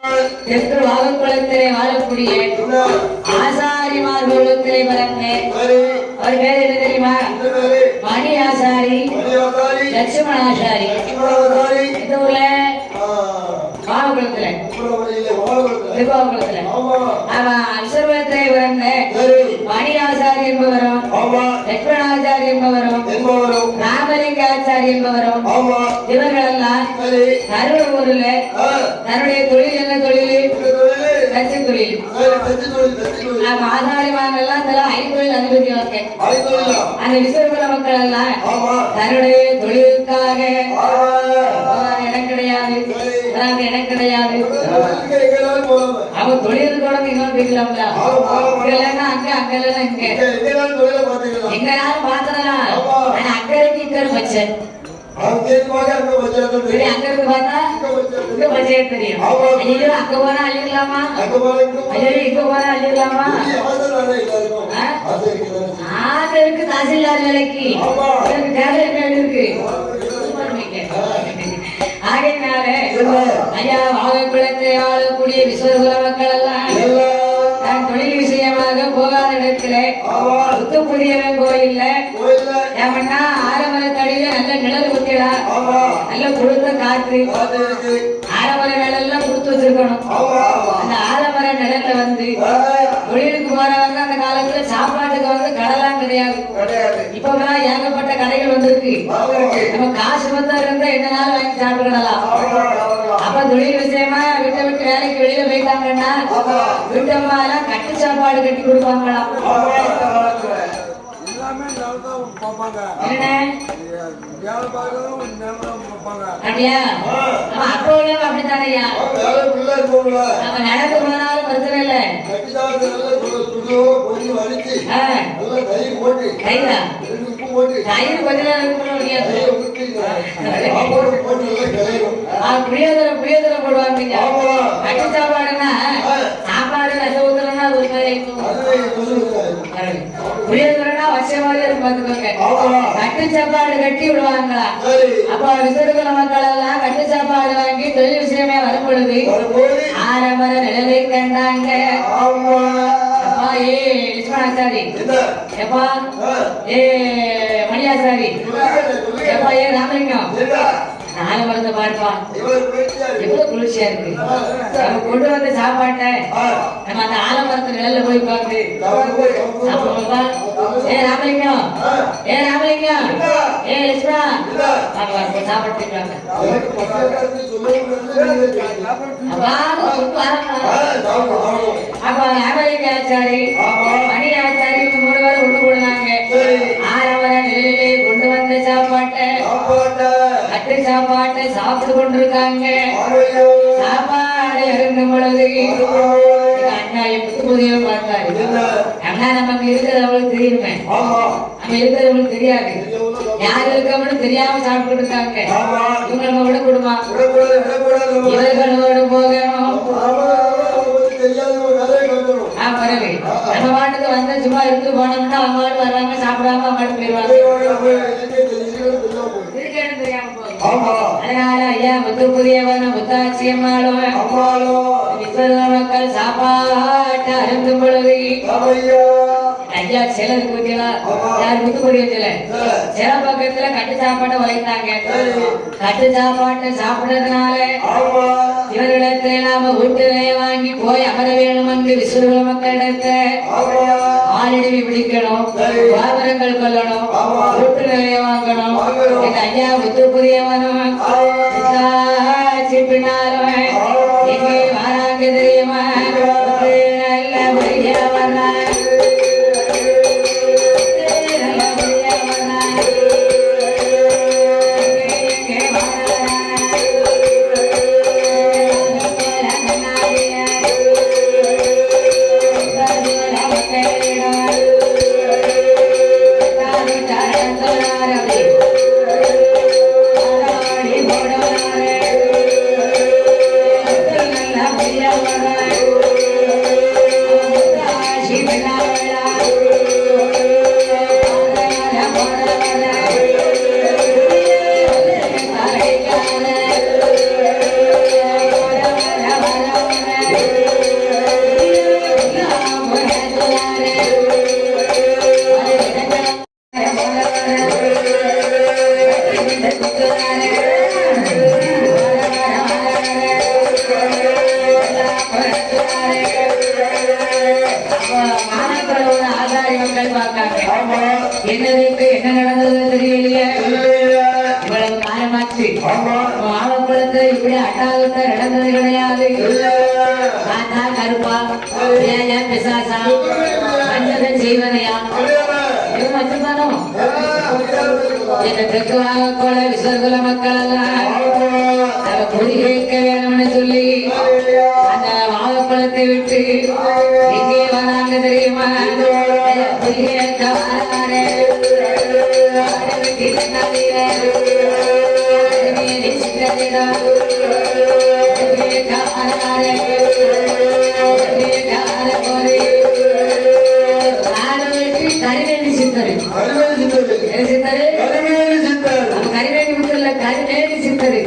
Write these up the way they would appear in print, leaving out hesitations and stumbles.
தெற்கு வாகக்குளத்திலே வாழக்கூடிய ஆசாரிமார்களுத்திலே பிறந்த அவர் பேர் என்ன தெரியுமா? மணி ஆசாரி, லட்சுமண ஆசாரி. இந்த ஊர்ல வாகக்குளத்துல விஸ்வரூபத்திலே பிறந்த மணி ஆசாரி என்பவரும் லட்சுமணாச்சாரி என்பவரும் ராமலிங்க ஆச்சாரி என்பவரும் இவர்களெல்லாம் கருவூர்ல தன்னுடைய தொழில் என்ன தொழில்? தச்சு தொழில். ஆசாரிமாரெல்லாம் ஐந்தொழில் அனுமதிவாங்க. அந்த விஸ்வரூப மக்கள் எல்லாம் தன்னுடைய தொழிலுக்காக இடம் கிடையாது, இடம் கிடையாது. அவன் தொழில் தொடங்க இன்னொரு தெரியலாம்ல, இல்லைன்னா அங்க அங்க இல்லைன்னா இங்க எங்கனாலும் பாத்துடலாம். ஆனா அக்கறைக்கு இக்கரை பச்சை அங்க இருந்து பார்த்தா இங்க பச்சையா தெரியும். ஐயோ அங்க போனா அள்ளிடலாமா, ஐயோ இங்க போனா அள்ளிடலாமா? ஆசை இருக்கு தாசில்தார் வேலைக்கு, இருக்கு. ஆகையினால ஐயா வாகக்குளத்தை ஆளக்கூடிய விஸ்வரூப மக்கள் எல்லாம் நான் தொழில் விஷயமாக போகாத இடத்துல புதியவன் கோயில்ல ஏமன்னா ஆலமரத்தடியில நல்ல நிழல் குத்திடா, நல்ல குளிர்ந்த காற்று. ஆலமர நிழல்லாம் கொடுத்து வச்சிருக்கணும். அந்த ஆலமர நிழல்ல வந்து தொழிலுக்கு போறவங்க அந்த காலத்துல சாப்பாட்டுக்கு வந்து கடைலாம் கிடையாது. இப்பெல்லாம் ஏகப்பட்ட கடைகள் வந்திருக்கு. நம்ம காசு வந்தா இருந்தா என்னாலும் வாங்கி சாப்பிடலாம். அப்ப தொழில் விஷயமா விட்டு விட்டு வேலைக்கு வெளியில போயிட்டாங்கன்னா வீட்டம்மா எல்லாம் கட்டு சாப்பாடு கட்டி கொடுப்பாங்களாம். அப்படியா? அப்போ அப்படித்தானையா? நம்ம நடந்து போனாலும் பிரச்சனை இல்லை. தயிர் கொஞ்ச நேரம் புளியோதரை போடுவாங்க. கட்டி சாப்பாடுன்னா சாப்பாடு ரசம் ஊத்துறோம்னா ஒரு மாதிரி புளியோதரைனா வச்ச மாதிரி இருக்கும் பாத்துக்கோங்க. கட்டு சாப்பாடு கட்டி விடுவாங்களா? அப்ப விசருகுல மக்கள் எல்லாம் கட்டு சாப்பாடு வாங்கி தொழில் விஷயமே வரும் பொழுது ஆரம்பர நிழலை கண்டாங்க. அப்பா ஏ லட்சுமணாச்சாரி, எப்பா ஏ மணியாசாரி, எப்பா ஏ ராமலிங்கம், நாலு மருந்து பாடுப்பா. எவ்வளவு குளிர்ச்சியா இருக்கு. நம்ம கொண்டு வந்த சாப்பாட்டை நம்ம அந்த ஆலமரத்து நிழல்ல போய் பார்த்து சாப்பிடுவோம்ப்பா. ஏ ராமலிங்கம், ஏ ராமலிங்கம், ஏ லட்சுமணா சாப்பிட்டுருக்காங்க. அப்ப ராமலிங்க ஆச்சாரி மணி ஆச்சாரி மூணு பேரும் ஒண்ணு போடுறாங்க. ஆரவர நிலையிலே கொண்டு வந்த சாப்பாட்டை கட்டு சாப்பாட்டை சாப்பிட்டு கொண்டிருக்காங்க. சாப்பாடு இருக்கும் பொழுது அண்ணா எப்படி புதிய பார்த்தாரு. அண்ணா நமக்கு இருக்கிறது அவளுக்கு தெரியுமே, நம்ம இருக்கிறது அவளுக்கு தெரியாது. யாரு இருக்கவனு தெரியாம சாப்பிட்டு இருக்காங்க. இவங்க நம்ம விட கொடுமா, இவர்களோடு போகணும். நம்ம பாட்டுக்கு வந்து சும்மா இருந்து போனோம்னா அவங்க பாட்டு வர்றாங்க, சாப்பிடாம அவங்க பாட்டு போயிடுவாங்க. அதனால ஐயா முத்து புதியவன முத்தாட்சி அம்மாளும் மக்கள் சாப்பாட்டு அருந்தும் பொழுது ஐயா சிலருக்கு பத்தியா யார் முத்துக்குடிய சில பக்கத்துல கட்டு சாப்பாட்டை வைத்தாங்க. கட்டு சாப்பாட்டை சாப்பிடுறதுனால இவர்களிடத்தை நாம வீட்டுலைய வாங்கி போய் அமர வேணும் என்று விஸ்வரூப மக்களிடத்தை ஆளிடவி பிடிக்கணும், வாகனங்கள் கொல்லணும், வீட்டு நிலைய வாங்கணும். ஐயா முத்து புதியவனும் பின்னாலும் எங்கே வராங்க தெரியுமா? நல்ல முறையா வர்றாங்க. Yeah. ஆதாரி மக்கள் பார்க்காங்க என்னதுக்கு என்ன நடந்தது தெரியலையே இவ்வளவு காலமாச்சு ஆவக்குளத்துல இப்படி அட்டாகத்தை நடந்தது கிடையாது காத்தா கருப்பா ஏன் பிசாசா மஞ்சள் செய்வனையா இது மட்டும்தானோ தெற்கு வாகக்கோள விசர்குல மக்கள் எல்லாம் பொறி கேட்க வேணும்னு சொல்லி அந்த வாகக்குளத்தை விட்டு எங்கே வராங்க தெரியுமா பொறி கேட்க வராரு கரிவேணி சித்தரு கரிவேணி முத்தல்ல கரிவேணி சித்தரு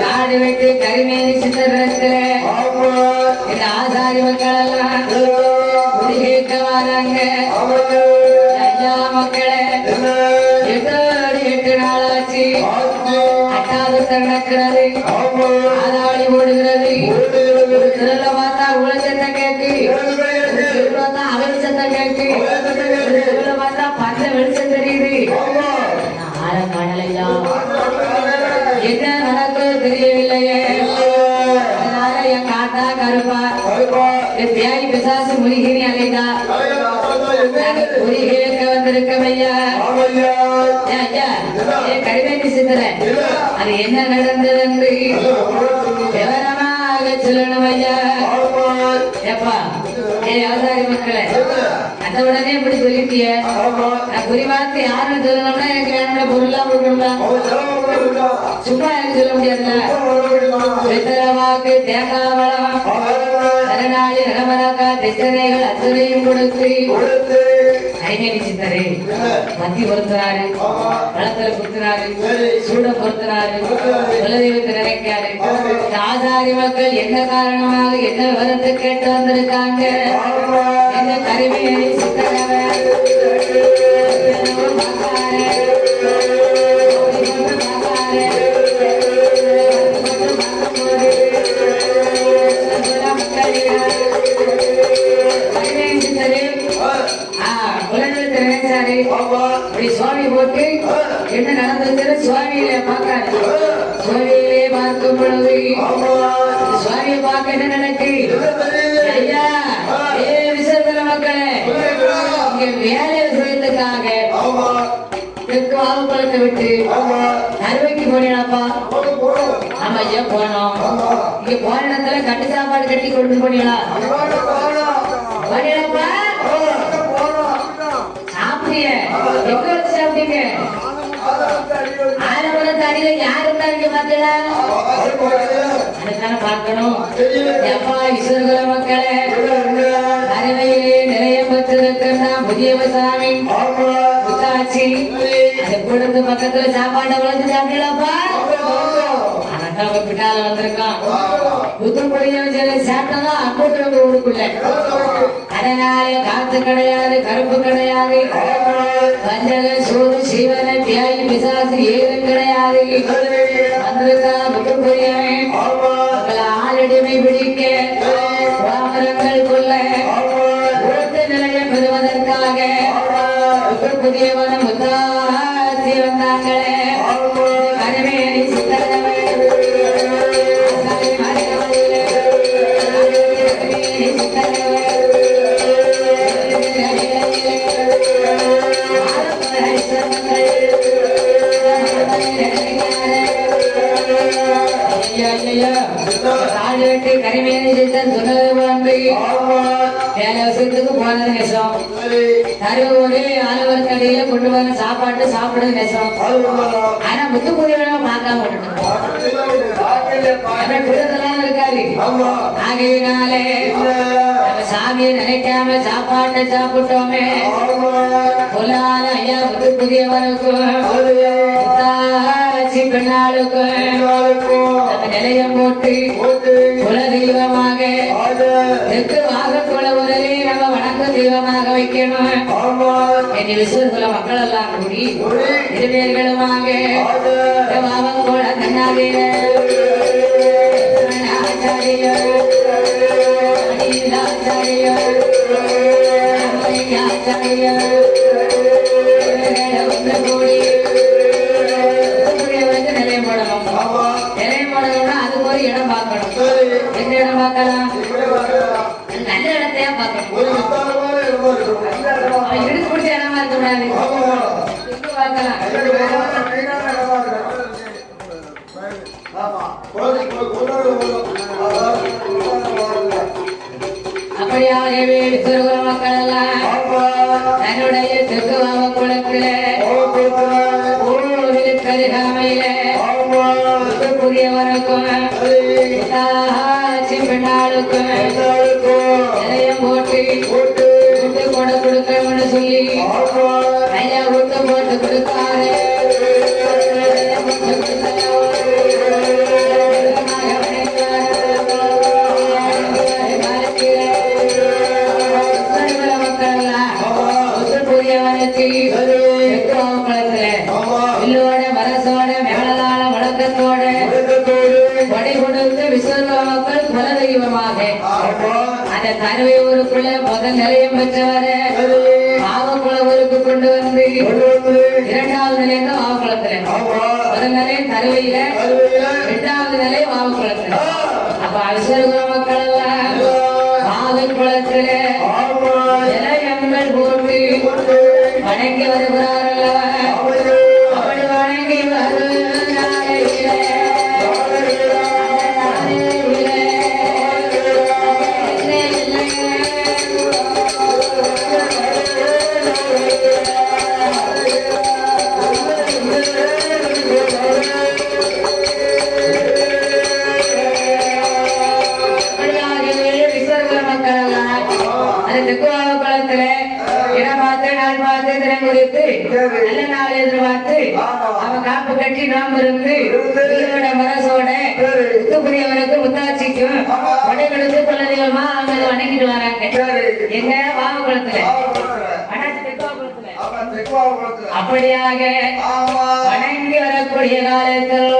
காடு வெட்டு கரிவேணி சித்தரத்துல இந்த ஆசாரி மக்கள் எல்லாம் குடி கேட்க வராங்க ஐயா மக்களை 8 நாளாச்சு அட்டாதத்தை நடக்கிறது ஆதாளி ஓடுகிறது திருவிழா பார்த்தா உலகத்தை கேட்டு பார்த்தா அகலிச்சத்தை கேட்டு திருவிழா பார்த்தா பஞ்ச வெளிச்சம் தெரியுது ஆழ காணலையா என்ன நடக்கும் தெரியவில்லையே அதனால என் காத்தா கருப்பா என் தியாகி பிசாசு முருகினி அலைதா பொறி கேட்க வந்திருக்கோம் ஐயா கரிவேணி சித்தர அது என்ன நடந்தது என்று விவரமாக சொல்லணும் ஐயா எப்பா ஆசாரி மக்களை அந்த உடனே இப்படி சொல்லிட்டிய நான் குறிவார்த்தை யாருன்னு சொல்லணும்னா எனக்கு வேணும்னா பொருளா கொடுக்கணும்னா சும்மா எனக்கு சொல்ல முடியாதுல்ல வெத்தரவாக்கு தேங்காவளம் கருநாளி நடமராக்கா திசனைகள் அத்துணையும் கொடுத்து கைநேரி சித்தரே மத்தி பொறுத்துறாரு பழத்துல குத்துறாரு சூட பொறுத்துறாரு குலதெய்வத்தை நினைக்காரு ஆசாரி மக்கள் என்ன காரணமாக என்ன விவரத்தை கேட்டு வந்திருக்காங்க என்ன கருவியை சித்தரவர் சுவாமி போட்டு என்ன நடந்தது சுவாமியில பார்க்காரு சுவாமியிலே பார்க்கும் பொழுது சுவாமியை பார்க்க என்ன நடக்கு ஐயா விசர்ஜன மக்களே இங்க வேலை விஷயத்துக்காக தெற்கு வாகக்குளத்தை விட்டு அறுவைக்கு போனீங்களாப்பா ஆமா ஐயா போனோம் இங்க போன இடத்துல கட்டு சாப்பாடு கட்டி கொண்டு போனீங்களா போனீங்களாப்பா சாப்பிட்டிய எங்க வச்சு சாப்பிட்டீங்க ஆலமரத்து அடியில யாரு இருந்தாங்க பாத்தீங்களா அதுக்கான பார்க்கணும் எப்பா ஈஸ்வரகுல மக்களே அருமையிலே நிறைய பெற்றிருக்கின்ற புதியவசாமி புத்தாச்சி அதை கொடுத்து பக்கத்துல சாப்பாட்டை வளர்த்து சாப்பிடலாப்பா அவங்க பின்னால வந்திருக்கான் புத்துக்குடிய சாப்பிட்டதா அக்கூட்டு ஊருக்குள்ள அதனால காத்து கிடையாது கருப்பு கிடையாது பஞ்சக சூடு சீவன தியாகி பிசாசு ஏதும் கிடையாது வந்திருக்கா புத்துக்குடியவன் மக்களை ஆளடிமை பிடிக்க வாமரங்கள் கொள்ள உலக நிலையம் பெறுவதற்காக புத்துக்குடியவன முத்தாசி வந்தாங்களே கருமையணி சித்தரவன் கரிமேனி வேலை விஷயத்துக்கு போனது நெசம் தருவூரே ஆலவரத்தடியில கொண்டு வர சாப்பாட்டு சாப்பிடுறது நெசம் ஆனா முத்துக்குடி பார்க்காம இருக்காரு ஆகையினாலே சாமியை நினைக்காம சாப்பாட்டை சாப்பிட்டோமே பொல்லாத ஐயா முத்துக்குடியவனுக்கும் பெண்ணாளுக்கும் நிலையம் போட்டு குல தெய்வமாக தெற்கு வாகக்குள உடலே நம்ம வணக்க தெய்வமாக வைக்கணும் என் விசுவகுல மக்கள் எல்லாம் கூடி இருவேர்களுமாக வாகக்குள கண்ணாடிய ஆச்சாரிய அப்படியாகவே விஸ்வரூப மக்கள் எல்லாம் தன்னுடைய திருக்குவாம குளத்தில கருகாமையில புதியவனுக்கும் பெண்ணாளுக்கும் நிலையம் போட்டு கொண்டு கொடை கொடுக்கணும்னு சொல்லி ஐயா விட்டு போட்டு கொடுத்தாரு. அந்த தருவை ஊருக்குள்ள முதல் நிலையம் பெற்றவரை பாவக்குளவருக்கு கொண்டு வந்து இரண்டாவது நிலையம் தான் வாவக்குளத்துல முதல் நிலையம் தருவையில இரண்டாவது நிலையம் வாவக்குளத்துல. அப்ப விஸ்வரூப மக்கள் எல்லாம் வாவக்குளத்துல நிலையங்கள் போட்டு வணங்கி வருகிறார்கள். அப்படி வணங்கி நல்ல நாள் எதிர்பார்த்து அவன் காப்பு கட்டி நோம்பு இருந்து மரசோட புரியவனுக்கு முத்தாட்சிக்கும் கொடைகளுக்கு குலதெய்வமா அவங்க வணங்கிட்டு வராங்க. எங்க வாமகுளத்துல அப்படியாக வணங்கி வரக்கூடிய காலத்தில்